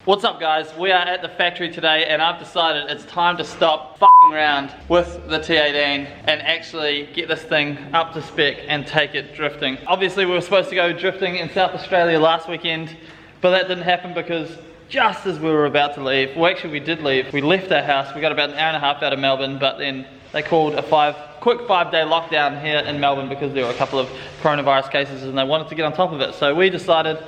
What's up guys, we are at the factory today and I've decided it's time to stop f***ing around with the T18 and actually get this thing up to spec and take it drifting. Obviously we were supposed to go drifting in South Australia last weekend, but that didn't happen because just as we were about to leave, well actually we did leave, we left our house, we got about an hour and a half out of Melbourne, but then they called a quick 5-day lockdown here in Melbourne because there were a couple of coronavirus cases and they wanted to get on top of it. So we decided,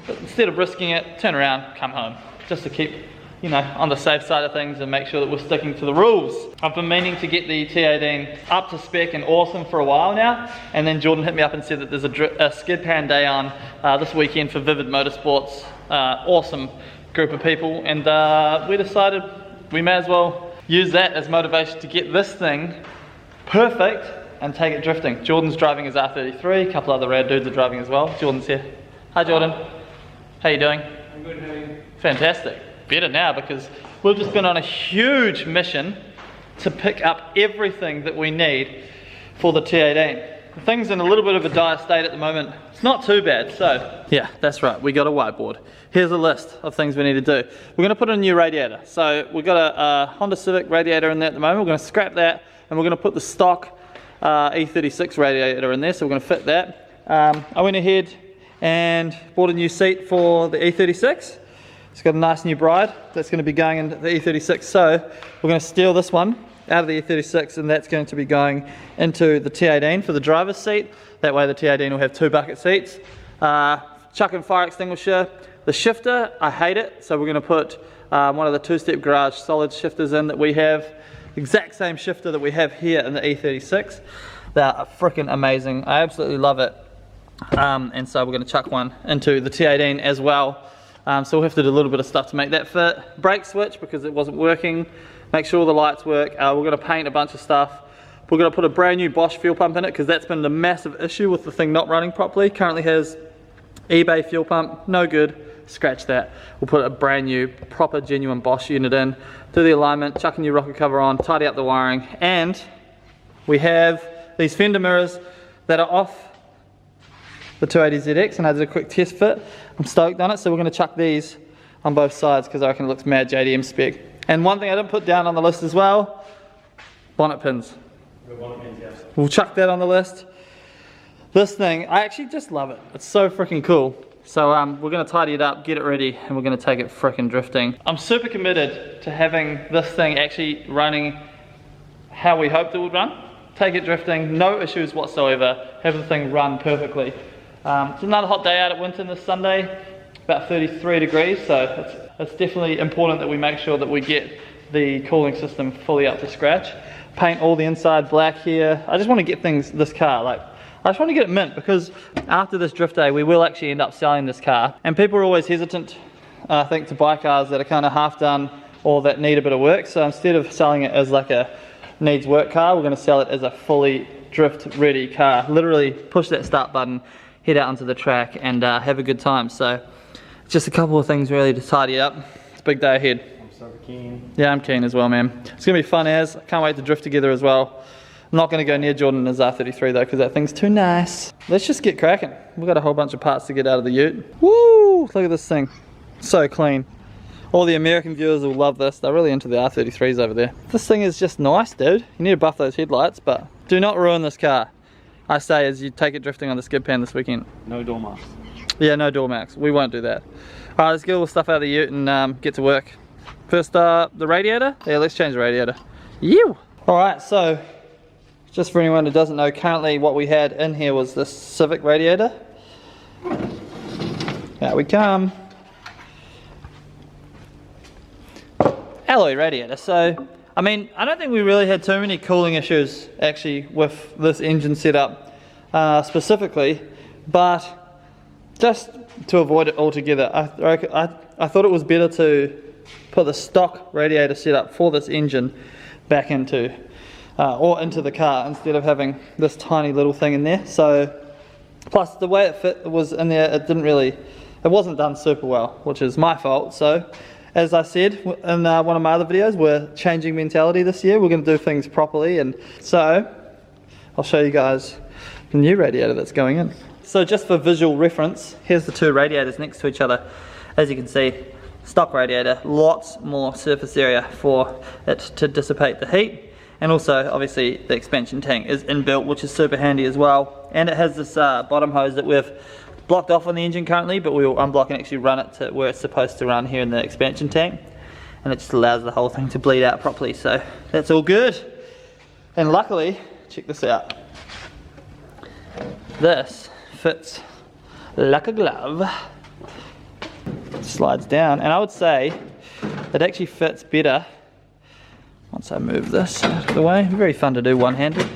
instead of risking it, turn around, come home. Just to keep, you know, on the safe side of things and make sure that we're sticking to the rules. I've been meaning to get the T18 up to spec and awesome for a while now, and then Jordan hit me up and said that there's a skid pan day on this weekend for Vivid Motorsports. Awesome group of people, and we decided we may as well use that as motivation to get this thing perfect and take it drifting. Jordan's driving his R33, a couple other rad dudes are driving as well. Jordan's here. Hi Jordan. How you doing? I'm good, how are you? Fantastic. Better now because we've just been on a huge mission to pick up everything that we need for the T18. The thing's in a little bit of a dire state at the moment. It's not too bad, so yeah, that's right, we got a whiteboard. Here's a list of things we need to do. We're going to put in a new radiator. So we've got a Honda Civic radiator in there at the moment. We're going to scrap that and we're going to put the stock E36 radiator in there, so we're going to fit that. I went ahead and bought a new seat for the E36. It's got a nice new bride that's going to be going into the E36, so we're going to steal this one out of the E36 and that's going to be going into the T18 for the driver's seat. That way the T18 will have 2 bucket seats. Chuck and fire extinguisher. The shifter, I hate it, so we're going to put one of the 2-step garage solid shifters in that we have. Exact same shifter that we have here in the E36. They are freaking amazing. I absolutely love it. And so we're going to chuck one into the T18 as well. So we'll have to do a little bit of stuff to make that fit. Brake switch because it wasn't working. Make sure all the lights work. We're going to paint a bunch of stuff. We're going to put a brand new Bosch fuel pump in it because that's been the massive issue with the thing not running properly. Currently has eBay fuel pump, no good. Scratch that. We'll put a brand new, proper, genuine Bosch unit in. Do the alignment, chuck a new rocker cover on, tidy up the wiring, and we have these fender mirrors that are off the 280ZX, and I did a quick test fit. I'm stoked on it, so we're going to chuck these on both sides because I reckon it looks mad JDM spec. And one thing I didn't put down on the list as well, bonnet pins. Bonnet pins, yes. We'll chuck that on the list. This thing, I actually just love it. It's so freaking cool. So we're going to tidy it up, get it ready, and we're going to take it freaking drifting. I'm super committed to having this thing actually running how we hoped it would run. Take it drifting, no issues whatsoever, have the thing run perfectly. It's another hot day out at Winton this Sunday, about 33 degrees, so it's definitely important that we make sure that we get the cooling system fully up to scratch. Paint all the inside black here. I just want to get this car, I just want to get it mint because after this drift day we will actually end up selling this car. And people are always hesitant, I think, to buy cars that are kind of half done or that need a bit of work. So instead of selling it as like a needs work car, we're going to sell it as a fully drift ready car. Literally push that start button, head out onto the track and have a good time. So just a couple of things really to tidy up. It's a big day ahead. I'm so keen. Yeah, I'm keen as well, man. It's going to be fun as. I can't wait to drift together as well. I'm not going to go near Jordan and his R33 though because that thing's too nice. Let's just get cracking. We've got a whole bunch of parts to get out of the ute. Woo! Look at this thing. So clean. All the American viewers will love this. They're really into the R33s over there. This thing is just nice, dude. You need to buff those headlights, but do not ruin this car. I say as you take it drifting on the skid pan this weekend. No door marks. Yeah, no door marks. We won't do that. Alright, let's get all the stuff out of the ute and get to work. First, the radiator. Yeah, let's change the radiator. Yew! Alright, so just for anyone who doesn't know, currently what we had in here was this Civic radiator. Out we come. Alloy radiator. So, I mean, I don't think we really had too many cooling issues actually with this engine setup specifically, but just to avoid it altogether, I thought it was better to put the stock radiator setup for this engine back into the car instead of having this tiny little thing in there. So plus the way it fit was in there, it wasn't done super well, which is my fault. So as I said in one of my other videos, we're changing mentality this year. We're going to do things properly, and so I'll show you guys the new radiator that's going in. So just for visual reference, here's the two radiators next to each other. As you can see, stock radiator, lots more surface area for it to dissipate the heat. And also, obviously, the expansion tank is inbuilt, which is super handy as well. And it has this bottom hose that we've blocked off on the engine currently, but we will unblock and actually run it to where it's supposed to run here in the expansion tank. And it just allows the whole thing to bleed out properly, so that's all good. And luckily, check this out. This fits like a glove. It slides down, and I would say it actually fits better once I move this out of the way. Very fun to do one-handed.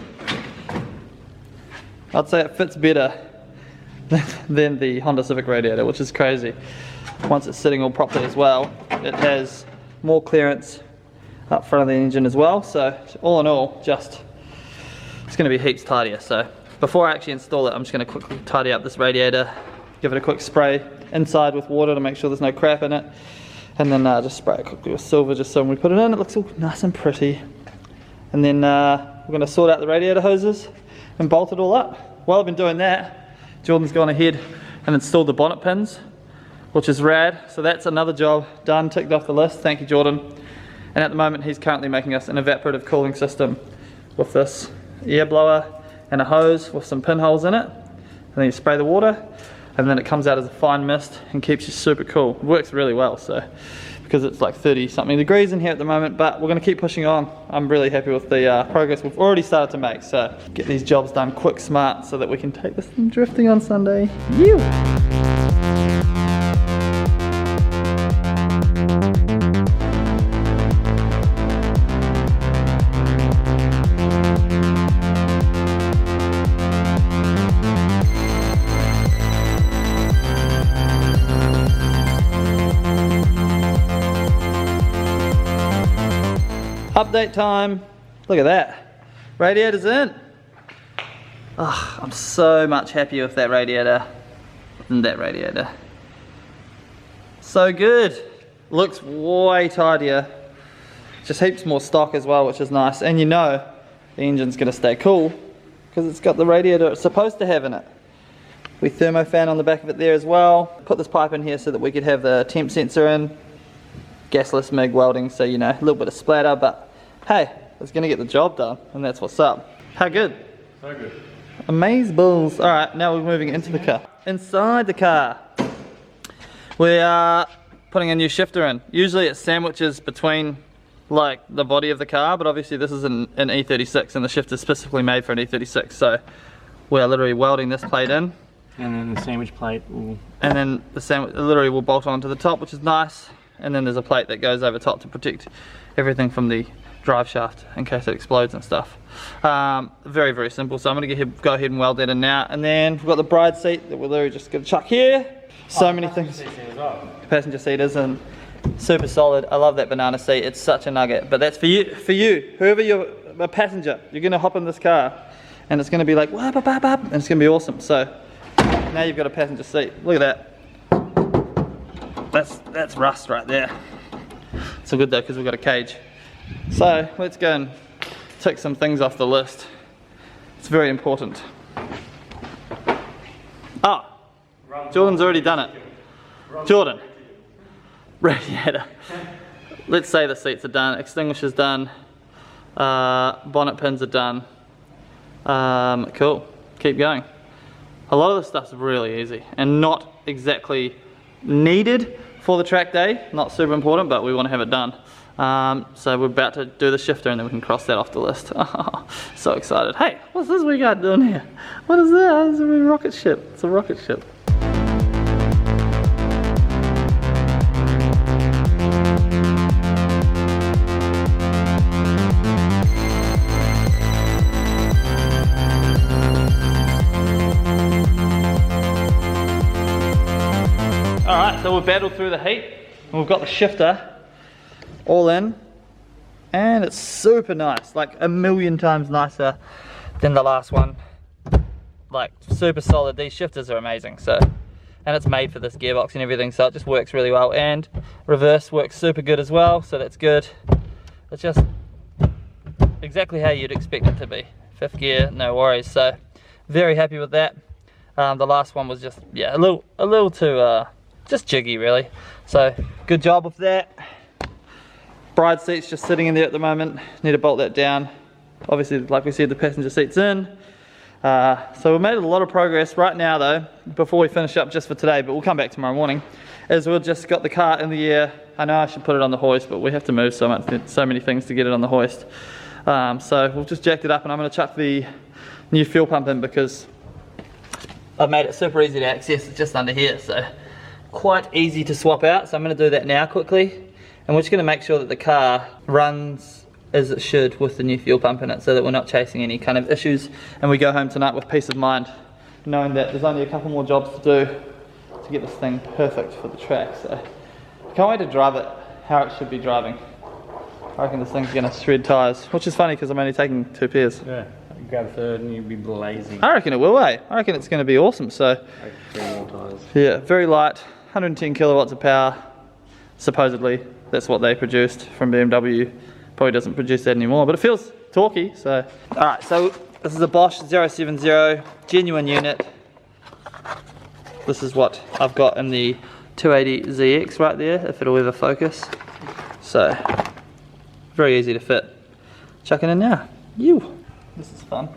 I'd say it fits better than the Honda Civic Radiator, which is crazy. Once it's sitting all properly as well, it has more clearance up front of the engine as well. So all in all, just it's going to be heaps tidier. So before I actually install it, I'm just going to quickly tidy up this radiator, give it a quick spray inside with water to make sure there's no crap in it. And then just spray it quickly with silver just so when we put it in, it looks all nice and pretty. And then we're going to sort out the radiator hoses and bolt it all up. While I've been doing that, Jordan's gone ahead and installed the bonnet pins, which is rad. So that's another job done, ticked off the list. Thank you, Jordan. And at the moment, he's currently making us an evaporative cooling system with this air blower and a hose with some pinholes in it. And then you spray the water, and then it comes out as a fine mist and keeps you super cool. It works really well, so because it's like 30 something degrees in here at the moment, but we're going to keep pushing on. I'm really happy with the progress we've already started to make, so get these jobs done quick, smart, so that we can take this thing drifting on Sunday. You. Update time. Look at that. Radiator's in. Oh, I'm so much happier with that radiator than that radiator. So good. Looks way tidier. Just heaps more stock as well, which is nice. And you know the engine's going to stay cool because it's got the radiator it's supposed to have in it. We thermofan on the back of it there as well. Put this pipe in here so that we could have the temp sensor in. Gasless MIG welding, so you know, a little bit of splatter, but hey, it's gonna get the job done, and that's what's up. How good? So good. Amazeballs. Alright, now we're moving into the car. Inside the car, we are putting a new shifter in. Usually it sandwiches between like the body of the car, but obviously this is an E36 and the shifter is specifically made for an E36, so we are literally welding this plate in. And then the sandwich plate will... And then the sandwich literally will bolt onto the top, which is nice. And then there's a plate that goes over top to protect everything from the drive shaft in case it explodes and stuff. Very, very simple. So I'm going to go ahead and weld that in now. And then we've got the bride seat that we're literally just going to chuck here. So many things. Passenger seat is in super solid. I love that banana seat. It's such a nugget. But that's for you. Whoever you're a passenger, you're going to hop in this car and it's going to be like, wah, bah, bah, bah, and it's going to be awesome. So now you've got a passenger seat. Look at that. That's rust right there. It's all good though because we've got a cage. So let's go and tick some things off the list. It's very important. Ah, Jordan's already done it. Jordan. Radiator. Let's say the seats are done, extinguishers done, bonnet pins are done. Cool, keep going. A lot of this stuff's really easy and not exactly needed for the track day, not super important, but we want to have it done. So we're about to do the shifter and then we can cross that off the list. So excited. Hey, what's this we got doing here? What is that? It's a rocket ship. It's a rocket ship. Alright, so we've battled through the heat and we've got the shifter all in and it's super nice, like a million times nicer than the last one. Like super solid. These shifters are amazing, so, and it's made for this gearbox and everything, so it just works really well, and reverse works super good as well, so that's good. It's just exactly how you'd expect it to be. Fifth gear, no worries, so very happy with that. The last one was just, yeah, a little too just jiggy really. So good job with that. Bride seat's just sitting in there at the moment. Need to bolt that down. Obviously, like we said, the passenger seat's in. So we've made a lot of progress right now though, before we finish up just for today, but we'll come back tomorrow morning, is we've just got the car in the air. I know I should put it on the hoist, but we have to move so many things to get it on the hoist. So we've just jacked it up and I'm going to chuck the new fuel pump in because I've made it super easy to access. It's just under here, so quite easy to swap out. So I'm going to do that now quickly, and we're just going to make sure that the car runs as it should with the new fuel pump in it, so that we're not chasing any kind of issues, and we go home tonight with peace of mind, knowing that there's only a couple more jobs to do to get this thing perfect for the track. So I can't wait to drive it how it should be driving. I reckon this thing's going to shred tyres, which is funny because I'm only taking 2 pairs. Yeah, grab a third and you'll be blazing. I reckon it will, eh? I reckon it's going to be awesome. So 3 more tyres. Yeah, very light, 110 kilowatts of power, supposedly. That's what they produced from BMW. Probably doesn't produce that anymore, but it feels torquey. So alright, so this is a Bosch 070 genuine unit. This is what I've got in the 280ZX right there, if it'll ever focus. So very easy to fit. Chucking in now. This is fun.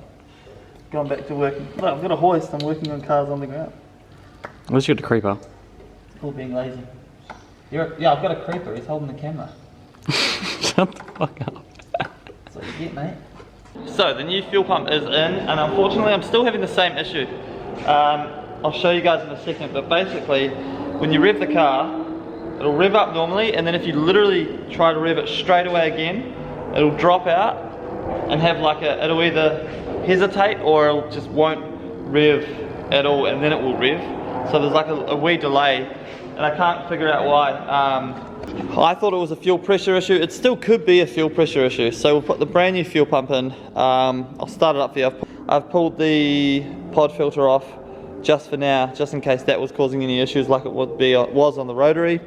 Going back to working. Look, I've got a hoist. I'm working on cars on the ground. Where's your creeper? It's called being lazy. Yeah, I've got a creeper. He's holding the camera. Shut the fuck up. That's what you get, mate. So the new fuel pump is in, and unfortunately I'm still having the same issue. I'll show you guys in a second, but basically when you rev the car, it'll rev up normally, and then if you literally try to rev it straight away again, it'll drop out and have like it'll either hesitate or it just won't rev at all, and then it will rev. So there's like a wee delay, and I can't figure out why. I thought it was a fuel pressure issue. It still could be a fuel pressure issue. So we'll put the brand new fuel pump in. I'll start it up here. I've pulled the pod filter off just for now, just in case that was causing any issues like it was on the rotary.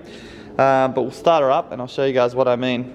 But we'll start her up and I'll show you guys what I mean.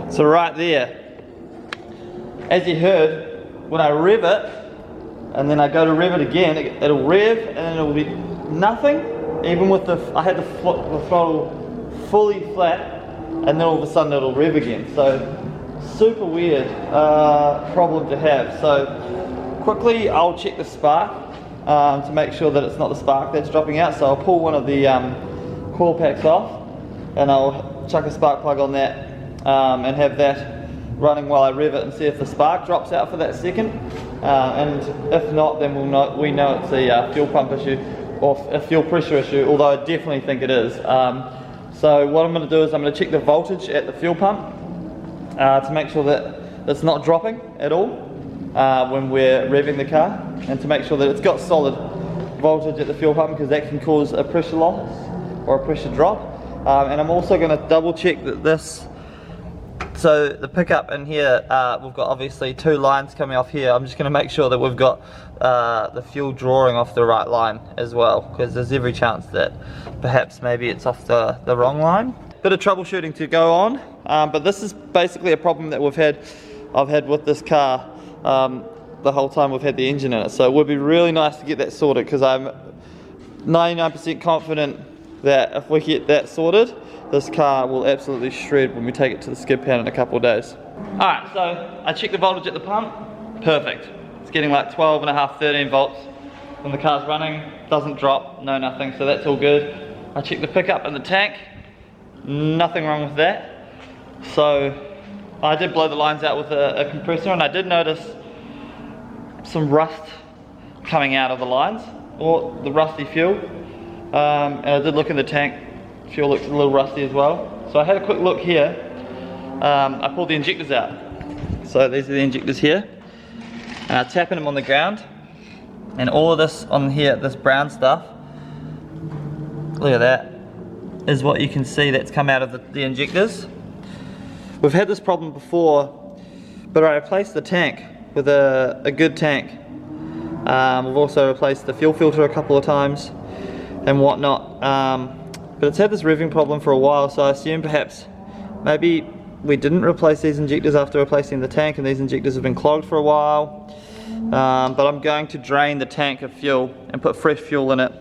So right there, as you heard, when I rev it, and then I go to rev it again, it'll rev, and then it'll be nothing, even with I had the throttle fully flat, and then all of a sudden it'll rev again. So, super weird problem to have. So, quickly I'll check the spark to make sure that it's not the spark that's dropping out. So I'll pull one of the coil packs off, and I'll chuck a spark plug on that. And have that running while I rev it and see if the spark drops out for that second, and if not, then we know it's a fuel pump issue or a fuel pressure issue, although I definitely think it is. So what I'm going to do is I'm going to check the voltage at the fuel pump to make sure that it's not dropping at all when we're revving the car, and to make sure that it's got solid voltage at the fuel pump, because that can cause a pressure loss or a pressure drop. And I'm also going to double check that so the pickup in here, we've got obviously 2 lines coming off here. I'm just going to make sure that we've got the fuel drawing off the right line as well, because there's every chance that perhaps maybe it's off the wrong line. Bit of troubleshooting to go on, but this is basically a problem that I've had with this car the whole time we've had the engine in it. So it would be really nice to get that sorted, because I'm 99% confident that if we get that sorted, this car will absolutely shred when we take it to the skid pan in a couple of days. Alright, so I checked the voltage at the pump. Perfect. It's getting like 12.5, 13 volts. When the car's running, doesn't drop, no nothing, so that's all good. I checked the pickup and the tank. Nothing wrong with that. So I did blow the lines out with a compressor, and I did notice some rust coming out of the lines, or the rusty fuel. And I did look in the tank. Fuel looks a little rusty as well. So I had a quick look here. I pulled the injectors out. So these are the injectors here. Tapping them on the ground. And all of this on here, this brown stuff, look at that. is what you can see that's come out of the injectors. We've had this problem before, but I replaced the tank with a good tank. We've also replaced the fuel filter a couple of times and whatnot, but it's had this revving problem for a while, so I assume perhaps maybe we didn't replace these injectors after replacing the tank, and these injectors have been clogged for a while. But I'm going to drain the tank of fuel and put fresh fuel in it.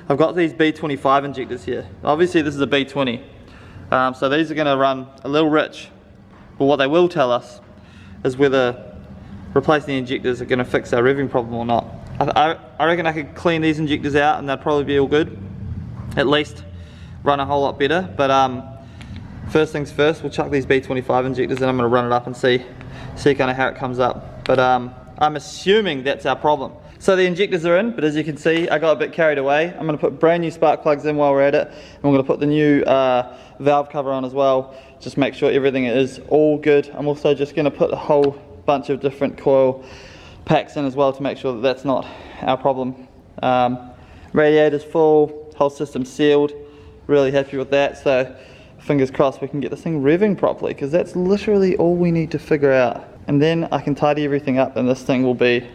I've got these B25 injectors here. Obviously this is a B20, so these are going to run a little rich, but what they will tell us is whether replacing the injectors are going to fix our revving problem or not. I reckon I could clean these injectors out and they'll probably be all good, at least run a whole lot better. But first things first, we'll chuck these B25 injectors and I'm going to run it up and see kind of how it comes up. But I'm assuming that's our problem. So the injectors are in, but as you can see, I got a bit carried away. I'm going to put brand new spark plugs in while we're at it, and we're going to put the new valve cover on as well, just make sure everything is all good. I'm also just going to put a whole bunch of different coil packs in as well to make sure that that's not our problem. Radiator's full, whole system sealed, really happy with that, so fingers crossed we can get this thing revving properly, because that's literally all we need to figure out. And then I can tidy everything up and this thing will be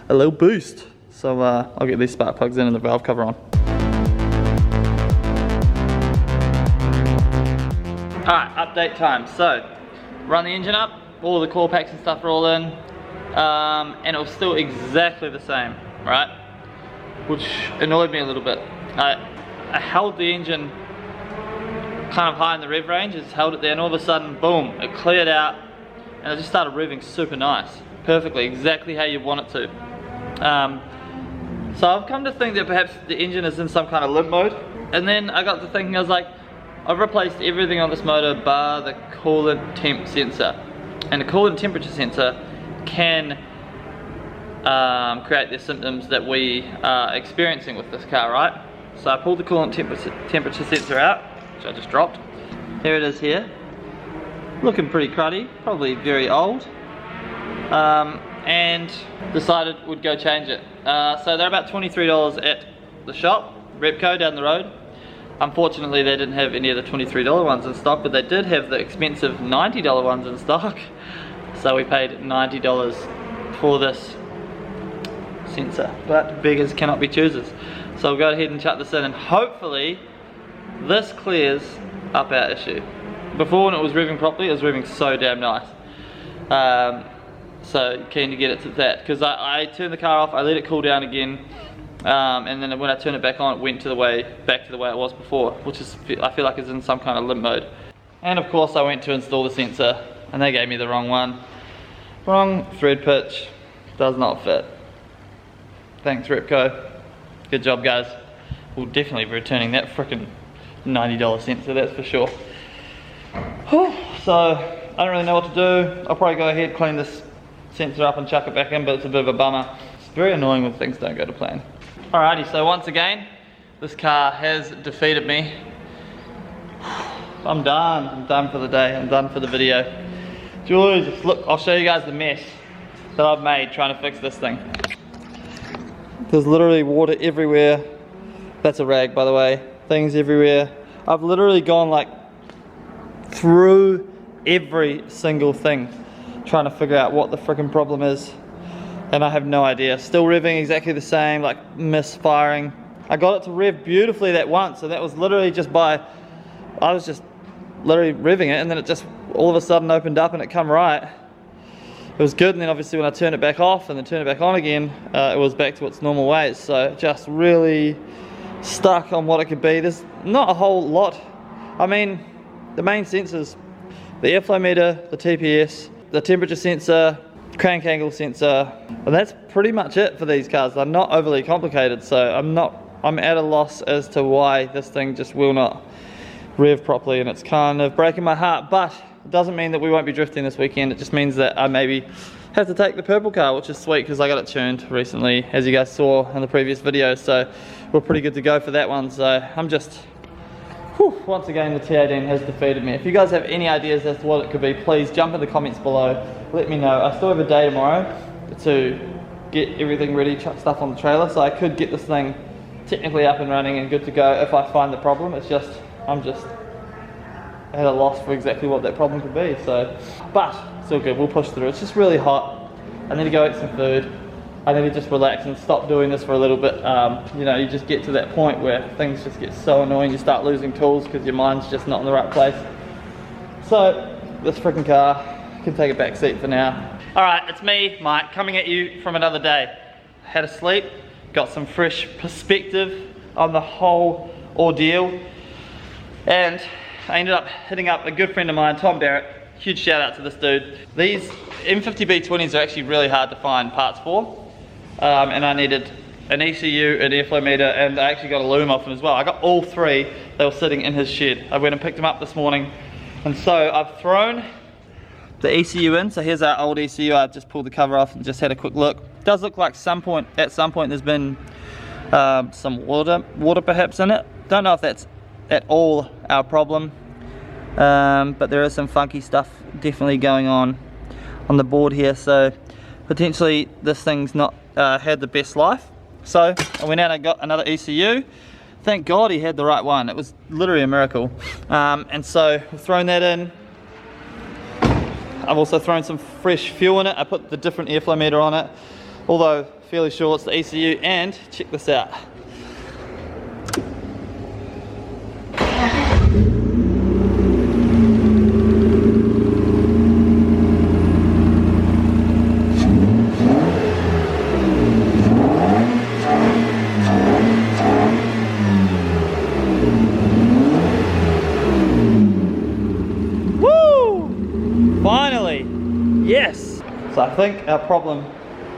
a little boost. So I'll get these spark plugs in and the valve cover on. Alright, update time. So, run the engine up, all the coil packs and stuff are all in, and it was still exactly the same, right? Which annoyed me a little bit. I held the engine kind of high in the rev range, just held it there, and all of a sudden, boom, it cleared out, and it just started revving super nice, perfectly, exactly how you want it to. So I've come to think that perhaps the engine is in some kind of limp mode, and then I got to thinking, I was like, I've replaced everything on this motor bar the coolant temp sensor, and the coolant temperature sensor can create the symptoms that we are experiencing with this car, right? So I pulled the coolant temperature sensor out, which I just dropped. Here it is here, looking pretty cruddy, probably very old, and decided we'd go change it. So they're about $23 at the shop, Repco down the road. Unfortunately they didn't have any of the $23 ones in stock, but they did have the expensive $90 ones in stock. So we paid $90 for this sensor, but beggars cannot be choosers. So we'll go ahead and chuck this in, and hopefully this clears up our issue. Before, when it was revving properly, it was revving so damn nice. So keen to get it to that, because I turned the car off, I let it cool down again, and then when I turned it back on, it went back to the way it was before, which is, I feel like it's in some kind of limp mode. And of course I went to install the sensor, and they gave me the wrong one. Wrong thread pitch, does not fit. Thanks Repco, good job guys. We'll definitely be returning that frickin' $90 sensor, that's for sure. So I don't really know what to do. I'll probably go ahead, clean this sensor up and chuck it back in, but it's a bit of a bummer. It's very annoying when things don't go to plan. Alrighty, so once again, this car has defeated me. I'm done for the day, I'm done for the video. Julius, look, I'll show you guys the mess that I've made trying to fix this thing. There's literally water everywhere. That's a rag, by the way. Things everywhere. I've literally gone like through every single thing trying to figure out what the freaking problem is, and I have no idea. Still revving exactly the same, like misfiring. I got it to rev beautifully that once, so that was literally just by, I was just literally revving it, and then it just all of a sudden opened up and it come right. It was good, and then obviously when I turned it back off and then turned it back on again, it was back to its normal ways. So just really stuck on what it could be. There's not a whole lot. I mean, the main sensors, the airflow meter, the TPS, the temperature sensor, crank angle sensor, and that's pretty much it for these cars. They're not overly complicated, so I'm at a loss as to why this thing just will not rev properly, and it's kind of breaking my heart. But it doesn't mean that we won't be drifting this weekend. It just means that I maybe have to take the purple car, which is sweet because I got it tuned recently, as you guys saw in the previous video, so we're pretty good to go for that one. So I'm just, once again the T18 has defeated me. If you guys have any ideas as to what it could be, please jump in the comments below, let me know. I still have a day tomorrow to get everything ready, chuck stuff on the trailer, so I could get this thing technically up and running and good to go if I find the problem. It's just I'm just at a loss for exactly what that problem could be. So, but it's all good, we'll push through. It's just really hot. I need to go eat some food. I need to just relax and stop doing this for a little bit. You know, you just get to that point where things just get so annoying, you start losing tools because your mind's just not in the right place. So, this freaking car can take a back seat for now. Alright, it's me, Mike, coming at you from another day. Had a sleep, got some fresh perspective on the whole ordeal, and I ended up hitting up a good friend of mine, Tom Barrett. Huge shout out to this dude. These M50B20s are actually really hard to find parts for. And I needed an ECU, an airflow meter, and I actually got a loom off them as well. I got all three. They were sitting in his shed. I went and picked them up this morning, and so I've thrown the ECU in. So here's our old ECU. I've just pulled the cover off and just had a quick look. It does look like at some point there's been some water perhaps in it. Don't know if that's at all our problem, but there is some funky stuff definitely going on the board here. So potentially this thing's not had the best life. So I went out and got another ECU. Thank God he had the right one. It was literally a miracle. And so we've thrown that in. I've also thrown some fresh fuel in it. I put the different airflow meter on it, although fairly sure it's the ECU. And check this out. Yes! So I think our problem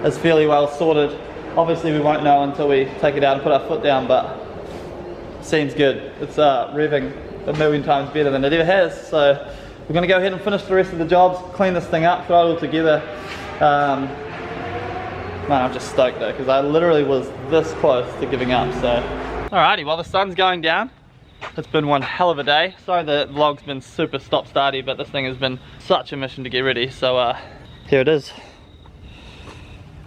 is fairly well sorted. Obviously we won't know until we take it out and put our foot down, but it seems good. It's revving a million times better than it ever has. So we're going to go ahead and finish the rest of the jobs, clean this thing up, throw it all together. Man, I'm just stoked though, because I literally was this close to giving up. So alrighty, while the sun's going down, it's been one hell of a day. Sorry the vlog's been super stop-starty, but this thing has been such a mission to get ready. So here it is.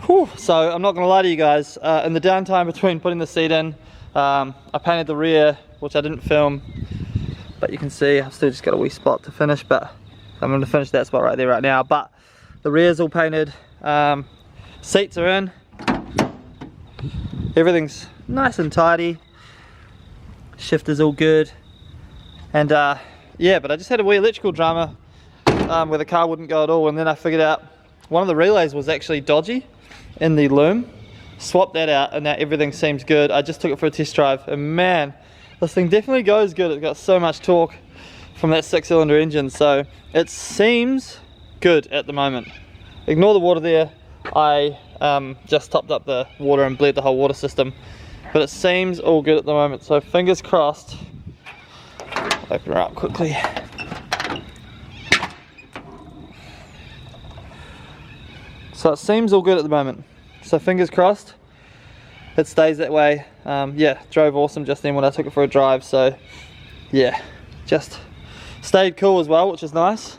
Whew. So I'm not going to lie to you guys, in the downtime between putting the seat in, I painted the rear, which I didn't film, but you can see I've still just got a wee spot to finish, but I'm going to finish that spot right there right now. But the rear's all painted, seats are in, everything's nice and tidy. Shifter's all good, and yeah, but I just had a wee electrical drama where the car wouldn't go at all, and then I figured out one of the relays was actually dodgy in the loom. Swapped that out, and now everything seems good. I just took it for a test drive, and man, this thing definitely goes good. It's got so much torque from that 6-cylinder engine, so it seems good at the moment. Ignore the water there. I just topped up the water and bled the whole water system. But it seems all good at the moment, so fingers crossed. Open her up quickly. So it seems all good at the moment. So fingers crossed it stays that way. Yeah, drove awesome just then when I took it for a drive. So yeah, just stayed cool as well, which is nice.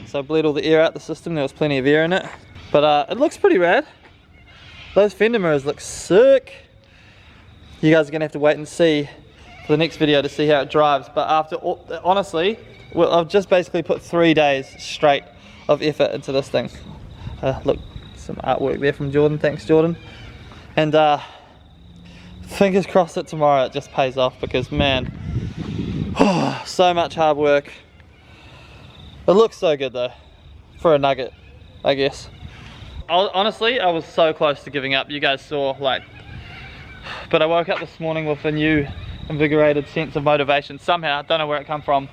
So I bled all the air out the system. There was plenty of air in it. But it looks pretty rad. Those fender mirrors look sick. You guys are going to have to wait and see for the next video to see how it drives. But after, honestly, well, I've just basically put 3 days straight of effort into this thing. Look, some artwork there from Jordan. Thanks, Jordan. And fingers crossed that tomorrow it just pays off, because man, so much hard work. It looks so good though, for a nugget, I guess. Honestly, I was so close to giving up. You guys saw, like, but I woke up this morning with a new invigorated sense of motivation somehow. Don't know where it come from,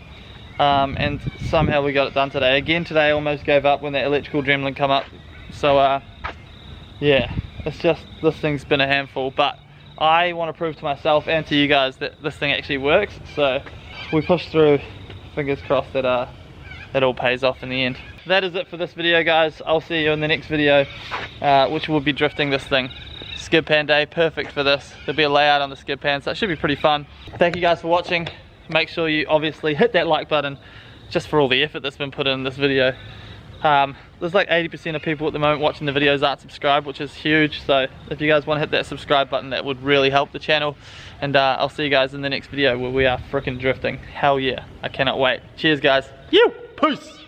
and somehow we got it done today. Again today I almost gave up when that electrical gremlin come up. So yeah, it's just, this thing's been a handful, but I want to prove to myself and to you guys that this thing actually works. So we push through, fingers crossed that it all pays off in the end. That is it for this video, guys. I'll see you in the next video, which will be drifting this thing. Skid pan day, perfect for this. There'll be a layout on the skid pan, so it should be pretty fun. Thank you guys for watching. Make sure you obviously hit that like button just for all the effort that's been put in this video. There's like 80% of people at the moment watching the videos aren't subscribed, which is huge. So if you guys want to hit that subscribe button, that would really help the channel. And I'll see you guys in the next video where we are freaking drifting. Hell yeah, I cannot wait. Cheers guys. You, peace.